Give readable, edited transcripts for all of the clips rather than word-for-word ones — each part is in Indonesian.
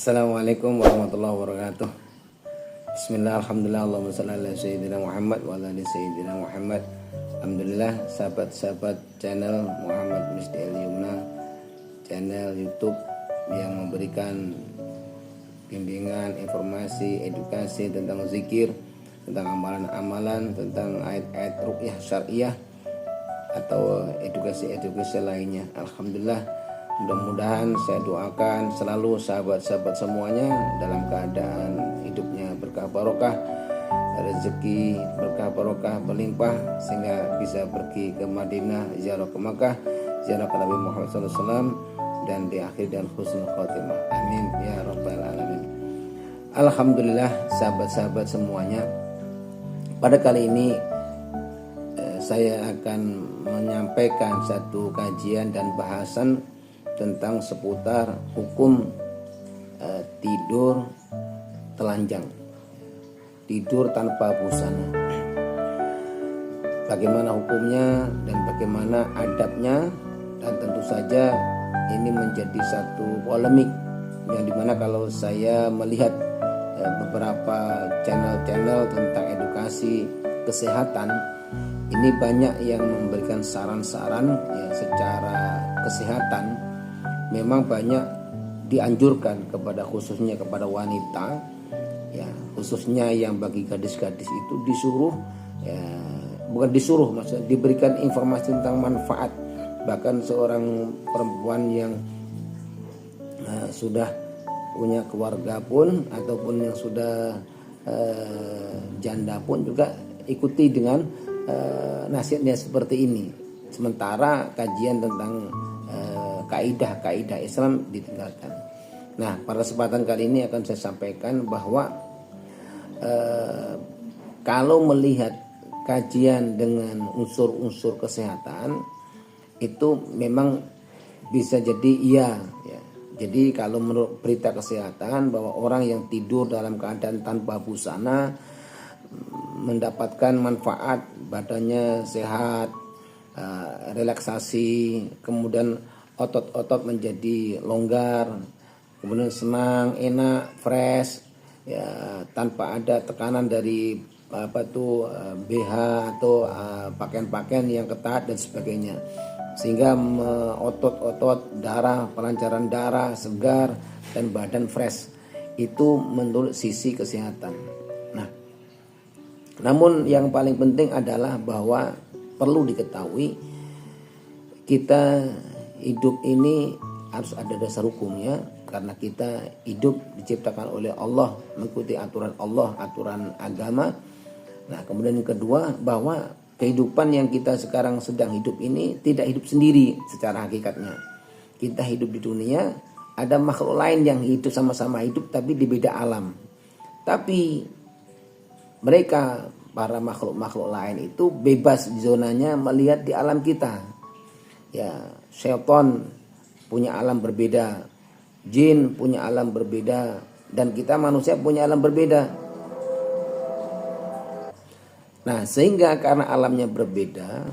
Assalamualaikum warahmatullahi wabarakatuh. Bismillah, alhamdulillah, Allahumma shalli ala sayyidina Muhammad wa ala ali sayyidina Muhammad. Alhamdulillah, sahabat-sahabat channel Muhammad Misdi Al Yumna, channel YouTube yang memberikan bimbingan, informasi, edukasi tentang zikir, tentang amalan-amalan, tentang ayat-ayat ruqyah syariah atau edukasi-edukasi lainnya. Alhamdulillah, mudah-mudahan saya doakan selalu sahabat-sahabat semuanya dalam keadaan hidupnya berkah barokah, rezeki berkah barokah berlimpah, sehingga bisa pergi ke Madinah, ziarah ke Makkah, ziarah ke Nabi Muhammad SAW, dan di akhir dan husnul khotimah. Amin ya rabbal alamin. Alhamdulillah, sahabat-sahabat semuanya, pada kali ini saya akan menyampaikan satu kajian dan bahasan tentang seputar hukum tidur telanjang, tidur tanpa busana. Bagaimana hukumnya dan bagaimana adabnya, dan tentu saja ini menjadi satu polemik yang dimana kalau saya melihat beberapa channel-channel tentang edukasi kesehatan, ini banyak yang memberikan saran-saran ya, secara kesehatan. Memang banyak dianjurkan kepada, khususnya kepada wanita ya, khususnya yang bagi gadis-gadis itu disuruh ya, bukan disuruh, maksudnya diberikan informasi tentang manfaat. Bahkan seorang perempuan yang sudah punya keluarga pun ataupun yang sudah janda pun juga ikuti dengan nasihatnya seperti ini. Sementara kajian tentang kaidah-kaidah Islam ditinggalkan. Nah, pada kesempatan kali ini akan saya sampaikan bahwa kalau melihat kajian dengan unsur-unsur kesehatan itu memang bisa jadi iya ya. Jadi kalau menurut berita kesehatan bahwa orang yang tidur dalam keadaan tanpa busana mendapatkan manfaat, badannya sehat, relaksasi, kemudian otot-otot menjadi longgar, kemudian senang, enak, fresh ya, tanpa ada tekanan dari BH atau pakaian-pakaian yang ketat dan sebagainya, sehingga otot-otot, darah, pelancaran darah segar dan badan fresh. Itu menurut sisi kesehatan. Nah, namun yang paling penting adalah bahwa perlu diketahui kita hidup ini harus ada dasar hukumnya, karena kita hidup diciptakan oleh Allah, mengikuti aturan Allah, aturan agama. Nah, kemudian yang kedua, bahwa kehidupan yang kita sekarang sedang hidup ini tidak hidup sendiri secara hakikatnya. Kita hidup di dunia, ada makhluk lain yang hidup sama-sama hidup tapi di beda alam. Tapi mereka, para makhluk-makhluk lain itu bebas zonanya melihat di alam kita. Ya, syaitan punya alam berbeda, jin punya alam berbeda, dan kita manusia punya alam berbeda. Nah, sehingga karena alamnya berbeda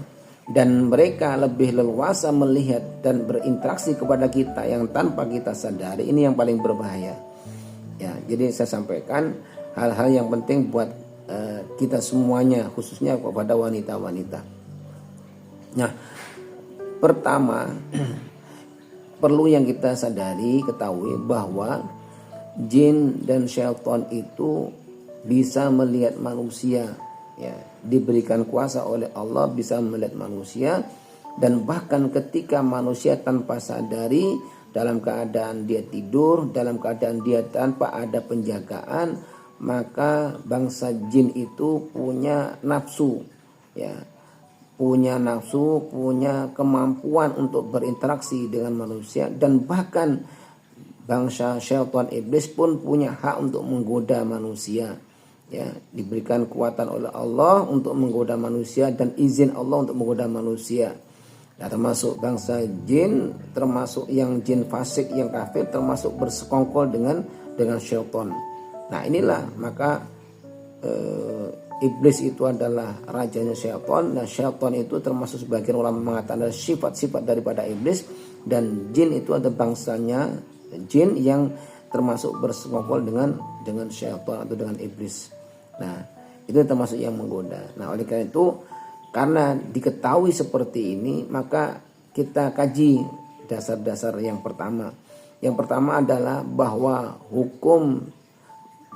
dan mereka lebih leluasa melihat dan berinteraksi kepada kita yang tanpa kita sadari, ini yang paling berbahaya. Ya, jadi saya sampaikan hal-hal yang penting buat kita semuanya, khususnya kepada wanita-wanita. Nah, pertama perlu yang kita sadari, ketahui bahwa jin dan syaitan itu bisa melihat manusia. Ya, diberikan kuasa oleh Allah bisa melihat manusia, dan bahkan ketika manusia tanpa sadari dalam keadaan dia tidur, dalam keadaan dia tanpa ada penjagaan, maka bangsa jin itu punya nafsu ya, punya nafsu, punya kemampuan untuk berinteraksi dengan manusia, dan bahkan bangsa syaitan iblis pun punya hak untuk menggoda manusia. Ya, diberikan kekuatan oleh Allah untuk menggoda manusia dan izin Allah untuk menggoda manusia. Nah, termasuk bangsa jin, termasuk yang jin fasik, yang kafir, termasuk bersekongkol dengan syaitan. Nah, inilah maka iblis itu adalah rajanya syaitan. Nah, syaitan itu termasuk sebagian ulama mengatakan adalah sifat-sifat daripada iblis, dan jin itu ada bangsanya jin yang termasuk bersekongkol dengan syaitan atau dengan iblis. Nah, itu termasuk yang menggoda. Nah, oleh karena itu, karena diketahui seperti ini, maka kita kaji dasar-dasar yang pertama. Yang pertama adalah bahwa hukum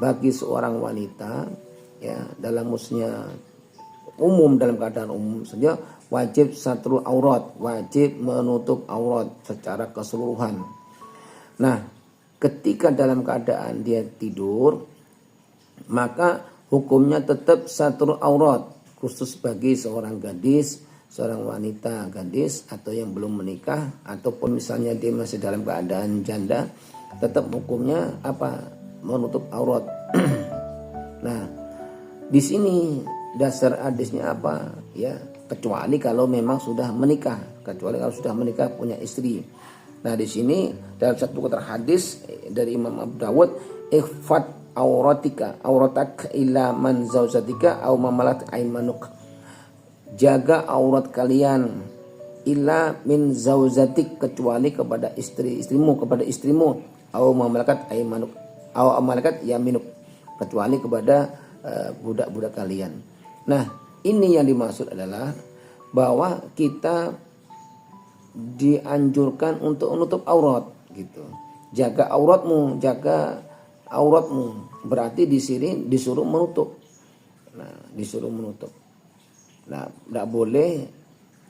bagi seorang wanita, ya, dalam maksudnya umum, dalam keadaan umum saja, wajib satrul aurat, wajib menutup aurat secara keseluruhan. Nah, ketika dalam keadaan dia tidur, maka hukumnya tetap satrul aurat, khusus bagi seorang gadis, seorang wanita gadis atau yang belum menikah, ataupun misalnya dia masih dalam keadaan janda, tetap hukumnya apa? Menutup aurat. Nah, di sini dasar hadisnya apa? Ya, kecuali kalau memang sudah menikah, kecuali kalau sudah menikah punya istri. Nah, di sini dalam satu kata hadis dari Imam Abu Dawud, ikhfat auratak ila man zaujatika au mamalat aimanuk. Jaga aurat kalian ila min zaujatik, kecuali kepada istrimu, kepada istrimu, au mamalakat aimanuk, au amalakat yaminuk, kecuali kepada budak-budak kalian. Nah, ini yang dimaksud adalah bahwa kita dianjurkan untuk menutup aurat gitu. Jaga auratmu, jaga auratmu. Berarti di sini disuruh menutup. Nah, disuruh menutup. Nah, tidak boleh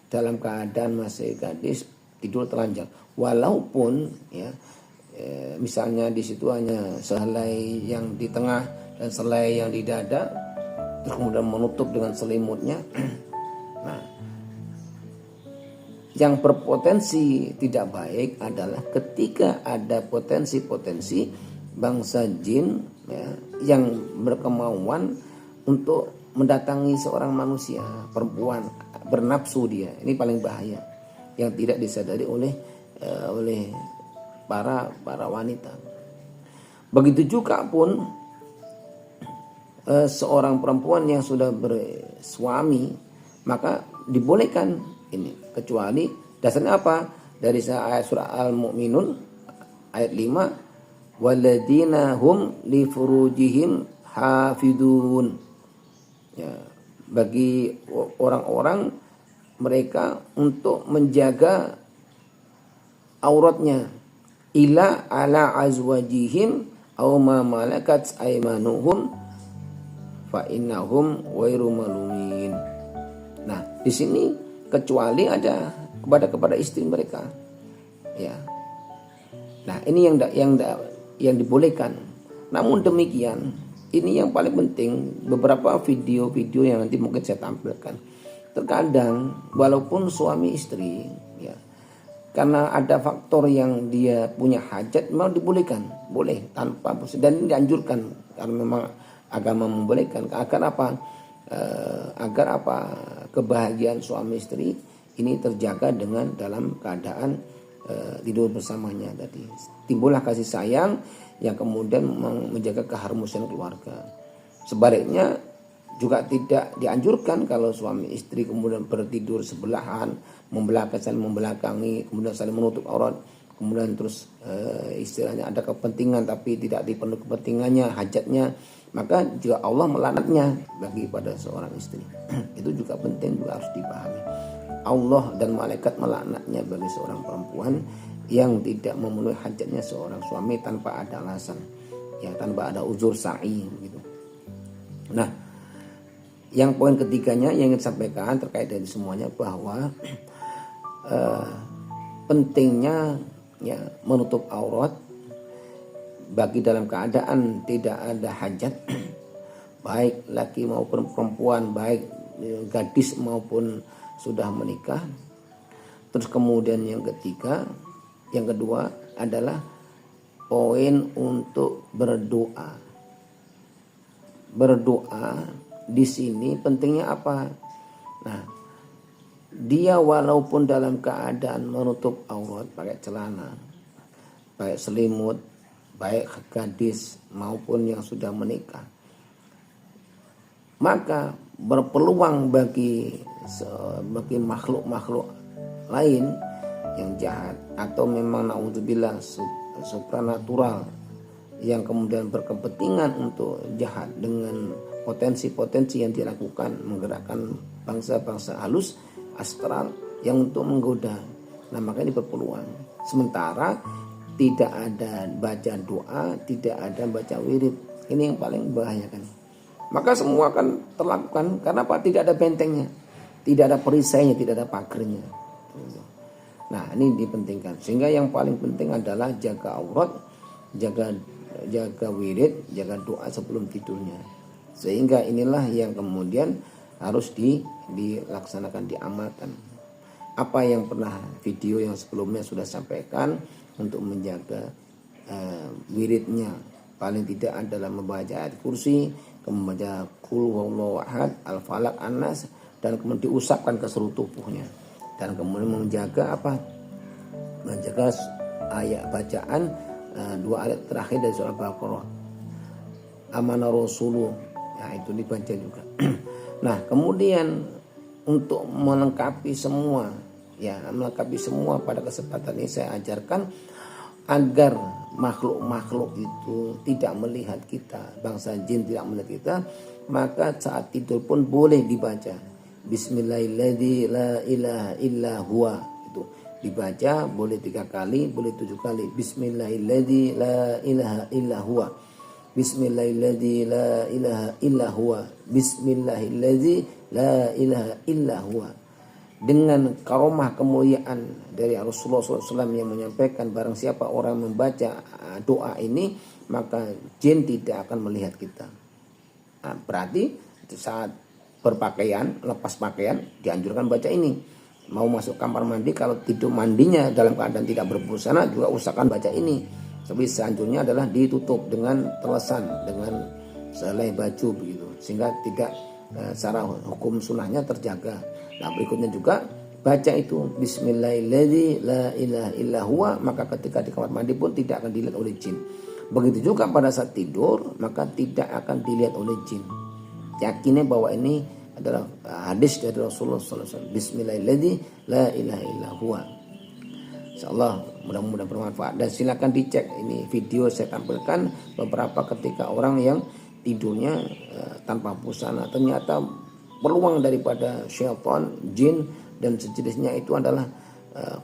dalam keadaan masih gadis tidur telanjang. Walaupun ya, misalnya di situ hanya sehelai yang di tengah dan selai yang di dada, terus kemudian menutup dengan selimutnya. Nah, yang berpotensi tidak baik adalah ketika ada potensi-potensi bangsa jin, ya, yang berkemauan untuk mendatangi seorang manusia, perempuan, bernafsu dia. Ini paling bahaya, yang tidak disadari oleh para wanita. Begitu juga pun seorang perempuan yang sudah bersuami, maka dibolehkan ini, kecuali dasarnya apa? Dari ayat surah Al-Mu'minun ayat 5, waladina hum li furujihim hafidun. Ya, bagi orang-orang mereka untuk menjaga auratnya, ila ala azwajihim aw ma malakat aymanuhum fa innahum ghairu malumin. Nah, di sini kecuali ada kepada istri mereka. Ya. Nah, ini yang dibolehkan. Namun demikian, ini yang paling penting, beberapa video-video yang nanti mungkin saya tampilkan. Terkadang walaupun suami istri, ya, karena ada faktor yang dia punya hajat, memang dibolehkan, boleh tanpa, dan ini dianjurkan karena memang agama membolehkan. Agar apa? Kebahagiaan suami istri ini terjaga dengan dalam keadaan tidur bersamanya tadi. Timbullah kasih sayang yang kemudian menjaga keharmonisan keluarga. Sebaliknya juga tidak dianjurkan kalau suami istri kemudian bertidur sebelahan, saling membelakangi, kemudian saling menutup aurat, kemudian terus istilahnya ada kepentingan tapi tidak dipenuhi kepentingannya, hajatnya, maka juga Allah melaknatnya bagi pada seorang istri. Itu juga penting, juga harus dipahami. Allah dan malaikat melaknatnya bagi seorang perempuan yang tidak memenuhi hajatnya seorang suami tanpa ada alasan, ya, tanpa ada uzur sa'i gitu. Nah, yang poin ketiganya yang ingin disampaikan terkait dari semuanya bahwa pentingnya, ya, menutup aurat bagi dalam keadaan tidak ada hajat, baik laki maupun perempuan, baik gadis maupun sudah menikah. Terus kemudian yang kedua adalah poin untuk berdoa. Berdoa di sini pentingnya apa? Nah, dia walaupun dalam keadaan menutup aurat, pakai celana, pakai selimut, baik gadis maupun yang sudah menikah, maka berpeluang bagi makhluk-makhluk lain yang jahat atau memang naudzubillah supranatural yang kemudian berkepentingan untuk jahat dengan potensi-potensi yang dilakukan, menggerakkan bangsa-bangsa halus astral yang untuk menggoda. Nah, makanya ini berpeluang. Sementara tidak ada baca doa, tidak ada baca wirid. Ini yang paling membahayakan. Maka semua akan terlakukan karena apa? Tidak ada bentengnya, tidak ada perisainya, tidak ada pagernya. Nah, ini dipentingkan. Sehingga yang paling penting adalah jaga aurat, jaga wirid, jaga doa sebelum tidurnya. Sehingga inilah yang kemudian harus dilaksanakan, diamalkan. Apa yang pernah video yang sebelumnya sudah sampaikan untuk menjaga wiridnya, paling tidak adalah membaca ayat kursi, membaca qul huwallahu ahad, al-falaq, an-nas, dan kemudian diusapkan ke seluruh tubuhnya. Dan kemudian menjaga apa? Menjaga ayat bacaan 2 ayat terakhir dari surah Baqarah. Amanah Rasulullah. Nah, itu dibaca juga. Nah, kemudian untuk melengkapi semua pada kesempatan ini saya ajarkan agar makhluk-makhluk itu tidak melihat kita, bangsa jin tidak melihat kita, maka saat tidur pun boleh dibaca Bismillahirrahmanirrahim la ilaha illa huwa. Itu dibaca boleh 3 kali, boleh 7 kali. Bismillahirrahmanirrahim la ilaha illa huwa. Bismillahirrahmanirrahim la ilaha illa huwa. Bismillahirrahmanirrahim la ilaha illa huwa. Dengan karomah kemuliaan dari Rasulullah SAW yang menyampaikan barang siapa orang membaca doa ini maka jin tidak akan melihat kita. Nah, berarti saat berpakaian, lepas pakaian dianjurkan baca ini. Mau masuk kamar mandi, kalau tidur mandinya dalam keadaan tidak berbusana juga usahakan baca ini. Tapi selanjutnya adalah ditutup dengan telesan, dengan selai baju begitu, sehingga tidak secara hukum sunnahnya terjaga. Nah, berikutnya juga baca itu Bismillahirrahmanirrahim la ilaha illa huwa, maka ketika di kamar mandi pun tidak akan dilihat oleh jin. Begitu juga pada saat tidur, maka tidak akan dilihat oleh jin. Yakinnya bahwa ini adalah hadis dari Rasulullah SAW. Bismillahirrahmanirrahim la ilaha illa huwa. Insyaallah mudah-mudahan bermanfaat. Dan silakan dicek ini video saya tampilkan beberapa ketika orang yang tidurnya tanpa busana. Ternyata peluang daripada syaitan, jin dan sejenisnya itu adalah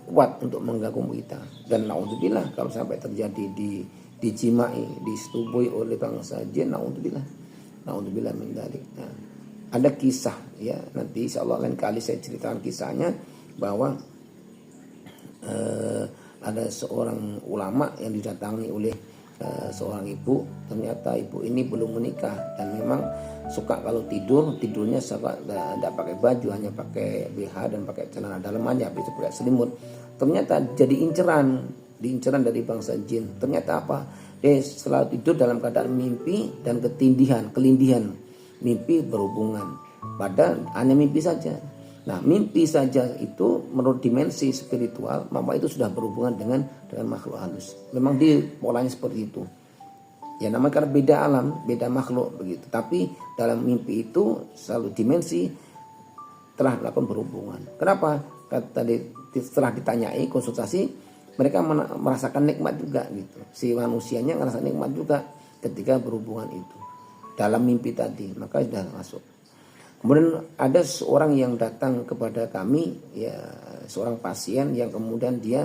kuat untuk mengganggu kita. Dan naudzubillah kalau sampai terjadi dijimai, disetubui oleh bangsa jin, naudzubillah min dzalik. Nah, ada kisah ya, nanti insyaallah lain kali saya ceritakan kisahnya bahwa ada seorang ulama yang didatangi oleh seorang ibu. Ternyata ibu ini belum menikah dan memang suka kalau tidurnya suka tidak pakai baju, hanya pakai BH dan pakai celana dalam aja, bisa pakai selimut. Ternyata jadi diinceran dari bangsa jin. Ternyata apa? Dia selalu tidur dalam keadaan mimpi dan kelindihan. Mimpi berhubungan, padahal hanya mimpi saja. Nah, mimpi saja itu menurut dimensi spiritual, maka itu sudah berhubungan dengan makhluk halus. Memang di polanya seperti itu. Ya namanya karena beda alam, beda makhluk begitu. Tapi dalam mimpi itu selalu dimensi telah melakukan berhubungan. Kenapa? Tadi setelah ditanyai konsultasi, mereka merasakan nikmat juga gitu. Si manusianya ngerasa nikmat juga ketika berhubungan itu dalam mimpi tadi, maka sudah masuk. Kemudian ada seorang yang datang kepada kami, ya seorang pasien yang kemudian dia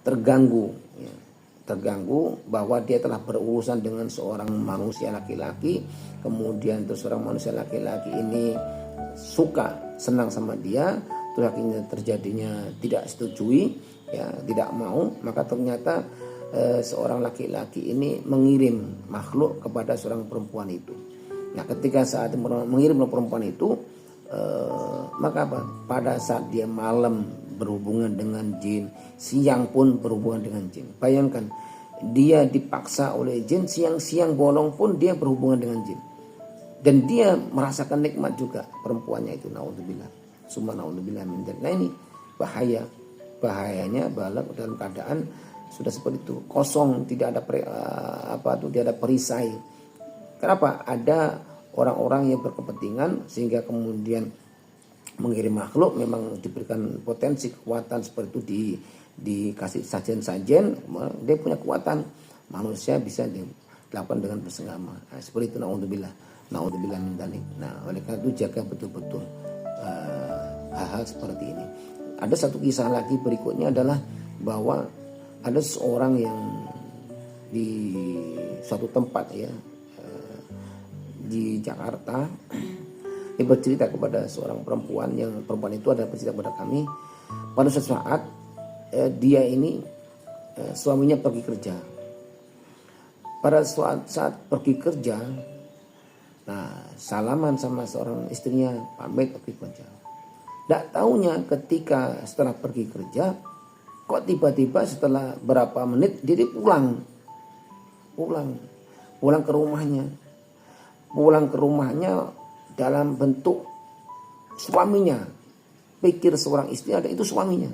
terganggu bahwa dia telah berurusan dengan seorang manusia laki-laki, kemudian terus seorang manusia laki-laki ini senang sama dia, terus akhirnya terjadinya tidak setujui, ya tidak mau, maka ternyata seorang laki-laki ini mengirim makhluk kepada seorang perempuan itu. Nah, ketika saat mengirim perempuan itu, maka apa? Pada saat dia malam berhubungan dengan jin, siang pun berhubungan dengan jin. Bayangkan, dia dipaksa oleh jin, siang-siang bolong pun dia berhubungan dengan jin. Dan dia merasakan nikmat juga perempuannya itu. Naudzubillah. Summa naudzubillah min dzalik. Nah, ini bahayanya balak dalam keadaan sudah seperti itu, kosong, tidak ada tidak ada perisai. Kenapa? Ada orang-orang yang berkepentingan sehingga kemudian mengirim makhluk, memang diberikan potensi kekuatan seperti itu, dikasih sajen-sajen, dia punya kekuatan. Manusia bisa dilakukan dengan bersenggama. Nah, seperti itu, naudzubillah min dzalik. Nah, oleh karena itu jaga betul-betul hal-hal seperti ini. Ada satu kisah lagi berikutnya adalah bahwa ada seorang yang di suatu tempat ya di Jakarta, dia bercerita kepada seorang perempuan, yang perempuan itu adalah bercerita kepada kami pada suatu saat dia ini suaminya pergi kerja. Pada saat pergi kerja, nah salaman sama seorang istrinya, pamit pergi kerja. Tidak taunya ketika setelah pergi kerja, kok tiba-tiba setelah berapa menit dia pulang ke rumahnya. Pulang ke rumahnya dalam bentuk suaminya. Pikir seorang istri ada itu suaminya.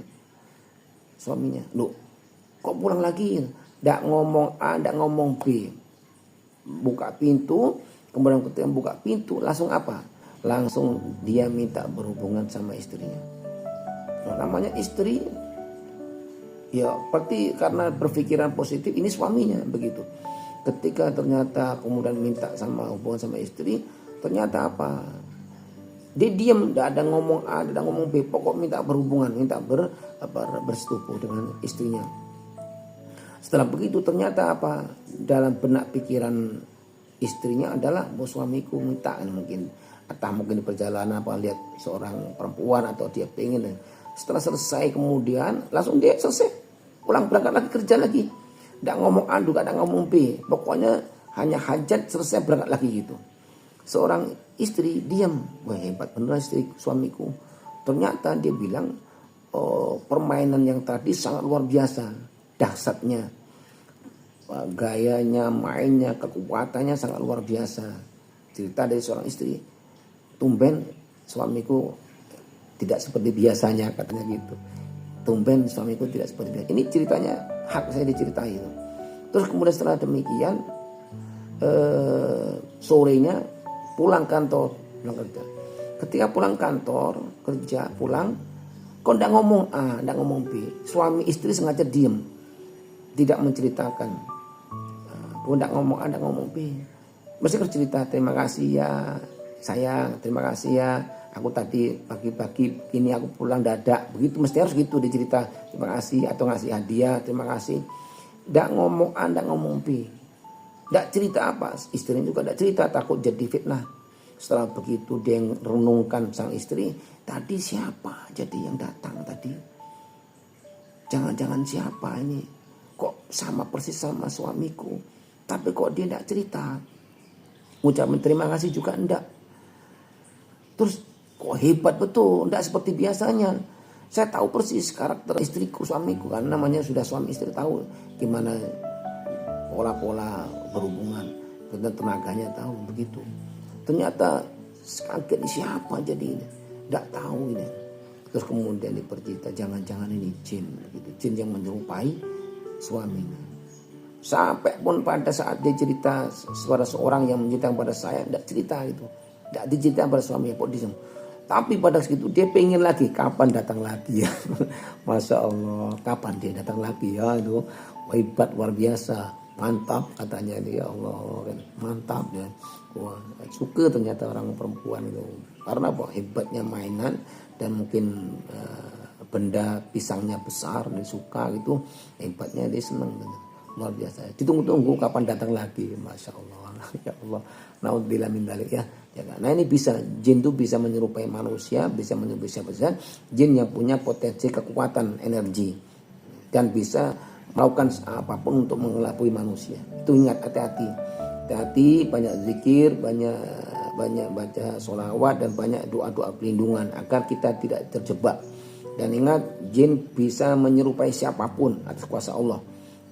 Loh, kok pulang lagi? Nggak ngomong A, nggak ngomong B. Buka pintu, kemudian ketika buka pintu langsung apa? Langsung dia minta berhubungan sama istrinya. Nah, namanya istri, ya berarti karena berpikiran positif, ini suaminya begitu. Ketika ternyata kemudian minta sama hubungan sama istri, ternyata apa? Dia diam, tidak ada ngomong A, tidak ada ngomong B, pokok minta berhubungan, minta bersetubuh dengan istrinya. Setelah begitu ternyata apa? Dalam benak pikiran istrinya adalah bahwa suamiku minta, mungkin atau mungkin di perjalanan apa lihat seorang perempuan atau dia pengen. Setelah selesai kemudian langsung dia selesai, pulang berangkat lagi kerja lagi. Tidak ngomong A juga, tidak ngomong B, pokoknya hanya hajat selesai berangkat lagi gitu. Seorang istri diam, wah hebat bener istri suamiku. Ternyata dia bilang, oh, permainan yang tadi sangat luar biasa, dahsyatnya, gayanya, mainnya, kekuatannya sangat luar biasa. Cerita dari seorang istri, tumben suamiku tidak seperti biasanya, katanya gitu. Tumben suamiku tidak seperti biasa. Ini ceritanya hak saya diceritai itu. Terus kemudian setelah demikian sorenya pulang kantor, pulang kerja. Ketika pulang kantor kerja pulang, kok tidak ngomong A, tidak ngomong B. Suami istri sengaja diam, tidak menceritakan. Kok tidak ngomong A, tidak ngomong B. Mesti cerita, terima kasih ya sayang, terima kasih ya. Aku tadi pagi-pagi ini aku pulang dadak. Begitu mesti harus gitu dicerita. Terima kasih, atau ngasih hadiah, terima kasih. Tidak ngomong A, tidak ngomong B. Tidak cerita apa. Istrinya juga tidak cerita, takut jadi fitnah. Setelah begitu dia renungkan sang istri. Tadi siapa jadi yang datang tadi? Jangan-jangan siapa ini? Kok sama persis sama suamiku. Tapi kok dia tidak cerita. Ucapan terima kasih juga enggak. Terus kok hebat betul, tidak seperti biasanya. Saya tahu persis karakter istriku, suamiku, karena namanya sudah suami istri, tahu gimana pola-pola berhubungan, dan tenaganya tahu begitu. Ternyata kaget siapa jadi ini, tidak tahu ini. Terus kemudian dipercerita, jangan-jangan ini jin, gitu. Jin yang menyerupai suaminya. Sampai pun pada saat dia cerita kepada seorang yang menceritakan pada saya, tidak cerita itu. Tidak diceritakan pada suaminya, kok disem. Tapi pada situ dia pengen lagi, kapan datang lagi ya. Masya Allah, kapan dia datang lagi ya, itu hebat luar biasa, mantap katanya dia, Allah mantap ya. Wah, suka ternyata orang perempuan itu, karena apa? Hebatnya mainan dan mungkin benda pisangnya besar, dia suka gitu, hebatnya dia senang gitu. Luar biasa. Ditunggu-tunggu kapan datang lagi, Masya Allah. Ya Allah, naudzubillah min dzalik ya. Nah ini bisa, jin itu bisa menyerupai manusia, bisa menyerupai siapa saja. Jin yang punya potensi kekuatan energi dan bisa melakukan apapun untuk mengelabui manusia. Itu ingat, hati-hati. Hati-hati, banyak zikir, banyak baca sholawat dan banyak doa-doa perlindungan agar kita tidak terjebak. Dan ingat, jin bisa menyerupai siapapun atas kuasa Allah.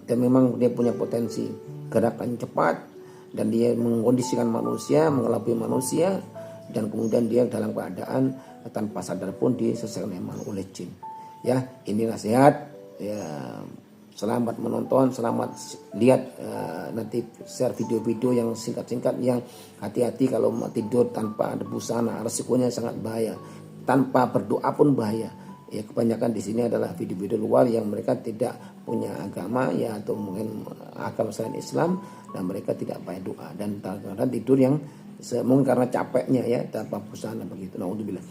Dan memang dia punya potensi gerakan cepat, dan dia mengkondisikan manusia, mengelabui manusia, dan kemudian dia dalam keadaan tanpa sadar pun diselesaikan oleh jin. Ya, ini nasihat. Ya, selamat menonton, selamat lihat nanti share video-video yang singkat-singkat, yang hati-hati kalau mau tidur tanpa ada busana, resikonya sangat bahaya. Tanpa berdoa pun bahaya. Ya kebanyakan di sini adalah video-video luar yang mereka tidak punya agama ya, atau mungkin agama selain Islam, dan mereka tidak pakai doa dan kadang tidur yang mungkin karena capeknya ya tanpa busana begitu. Naudzubillah.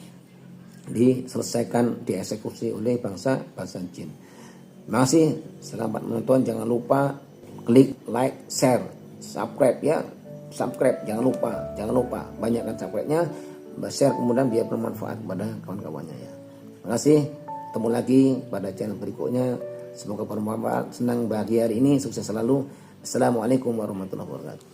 Diselesaikan, dieksekusi oleh bangsa jin. Terima kasih, selamat menonton. Jangan lupa klik like, share, subscribe ya. Subscribe jangan lupa banyakkan subscribe-nya, share kemudian biar bermanfaat kepada kawan-kawannya ya. Terima kasih, ketemu lagi pada channel berikutnya. Semoga bermanfaat, senang bahagia hari ini, sukses selalu. Assalamualaikum warahmatullahi wabarakatuh.